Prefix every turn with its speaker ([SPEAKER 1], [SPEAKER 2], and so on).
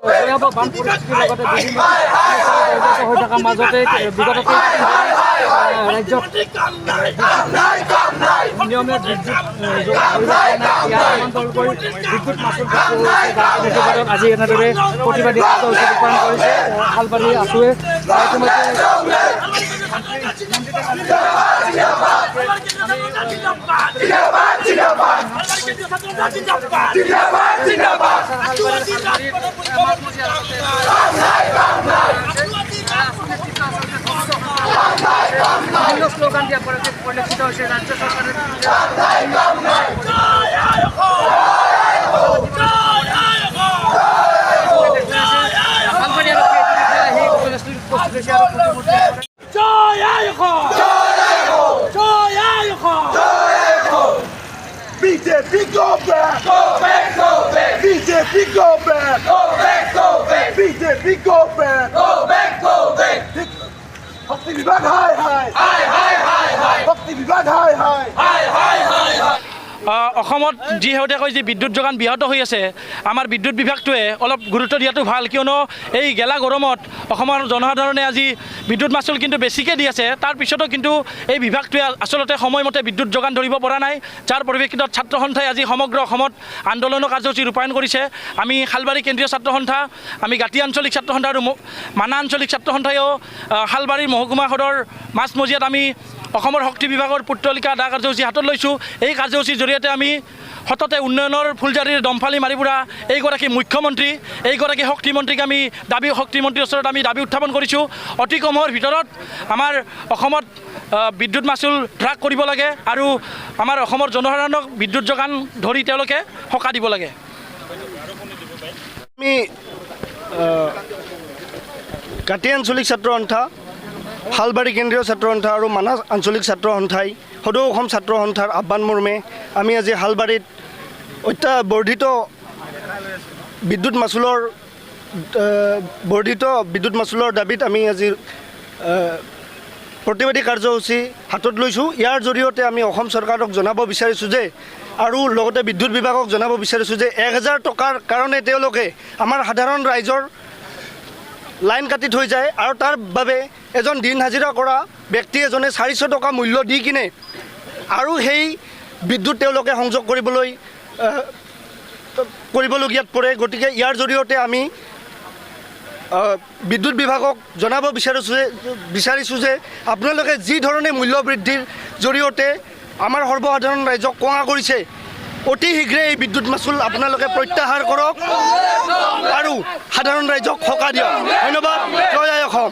[SPEAKER 1] ভয়াবহ বান পৰিস্থিতিৰ লগতে বিভিন্ন হৈ থকাৰ মাজতে বিগত ৰাজ্যত নিয়মীয়া বিদ্যুৎ বিদ্যুৎ মাচুল আজি এনেদৰে প্ৰতিবাদী কাৰ্যসূচী ৰূপায়ণ কৰিছে শালবাৰী আছুৱে স্লোগান দিয়া পৰিলক্ষিত হৈছে ৰাজ্য চৰকাৰে
[SPEAKER 2] BJP go back! Go back! Go back! BJP go back! Go back! Go back! BJP go back! Go back! Go back! Bhakti Vibhag hi hi! Hi hi hi hi! Bhakti Vibhag hi hi! Hi hi hi hi!
[SPEAKER 3] অসমত যিহেতু কয় যে বিদ্যুৎ যোগান ব্যাহত হৈ আছে আমাৰ বিদ্যুৎ বিভাগটোৱে অলপ গুৰুত্ব দিয়াটো ভাল কিয়নো এই গেলা গৰমত অসমৰ জনসাধাৰণে আজি বিদ্যুৎ মাচুল কিন্তু বেছিকৈ দি আছে তাৰ পিছতো কিন্তু এই বিভাগটোৱে আচলতে সময়মতে বিদ্যুৎ যোগান ধৰিব পৰা নাই যাৰ পৰিপ্ৰেক্ষিতত ছাত্ৰ সন্থাই আজি সমগ্ৰ অসমত আন্দোলনৰ কাৰ্যসূচী ৰূপায়ণ কৰিছে আমি শালবাৰী কেন্দ্ৰীয় ছাত্ৰ সন্থা আমি গাঁতি আঞ্চলিক ছাত্ৰ সন্থা আৰু মানা আঞ্চলিক ছাত্ৰ সন্থায়ো শালবাৰীৰ মহকুমা সদৰ মাজমজিয়াত আমি অসমৰ শক্তি বিভাগৰ পুত্তলিকা আদা কাৰ্যসূচী হাতত লৈছোঁ এই কাৰ্যসূচীৰ জৰিয়তে আমি সততে উন্নয়নৰ ফুলজাৰিৰ দমফালি মাৰি ফুৰা এইগৰাকী মুখ্যমন্ত্ৰী এইগৰাকী শক্তিমন্ত্ৰীক আমি শক্তিমন্ত্ৰীৰ ওচৰত আমি দাবী উত্থাপন কৰিছোঁ অতি কমৰ ভিতৰত আমাৰ অসমত বিদ্যুৎ মাচুল হ্ৰাস কৰিব লাগে আৰু আমাৰ অসমৰ জনসাধাৰণক বিদ্যুৎ যোগান ধৰি তেওঁলোকে সকাহ দিব লাগে
[SPEAKER 4] আমি গাঁতি আঞ্চলিক ছাত্ৰ সন্থা শালবাৰী কেন্দ্ৰীয় ছাত্ৰ সন্থা আৰু মানাহ আঞ্চলিক ছাত্ৰ সন্থাই সদৌ অসম ছাত্ৰ সন্থাৰ আহ্বান মৰ্মে আমি আজি শালবাৰীত বৰ্ধিত বিদ্যুৎ মাচুলৰ দাবীত আমি আজি প্ৰতিবাদী কাৰ্যসূচী হাতত লৈছোঁ ইয়াৰ জৰিয়তে আমি অসম চৰকাৰক জনাব বিচাৰিছোঁ যে আৰু লগতে বিদ্যুৎ বিভাগক জনাব বিচাৰিছোঁ যে 1000 টকাৰ কাৰণে তেওঁলোকে আমাৰ সাধাৰণ ৰাইজৰ লাইন কাটি থৈ যায় আৰু তাৰ বাবে এজন দিন হাজিৰা কৰা ব্যক্তি এজনে 400 টকা মূল্য দি কিনে আৰু সেই বিদ্যুৎ তেওঁলোকে সংযোগ কৰিবলগীয়াত পৰে গতিকে ইয়াৰ জৰিয়তে আমি বিদ্যুৎ বিভাগক জনাব বিচাৰিছোঁ যে আপোনালোকে যি ধৰণে মূল্য বৃদ্ধিৰ জৰিয়তে আমাৰ সৰ্বসাধাৰণ ৰাইজক কঙা কৰিছে অতি শীঘ্ৰে এই বিদ্যুৎ মাচুল আপোনালোকে প্ৰত্যাহাৰ কৰক আৰু সাধাৰণ ৰাইজক সকাহ দিয়ক ধন্যবাদ জয় অসম।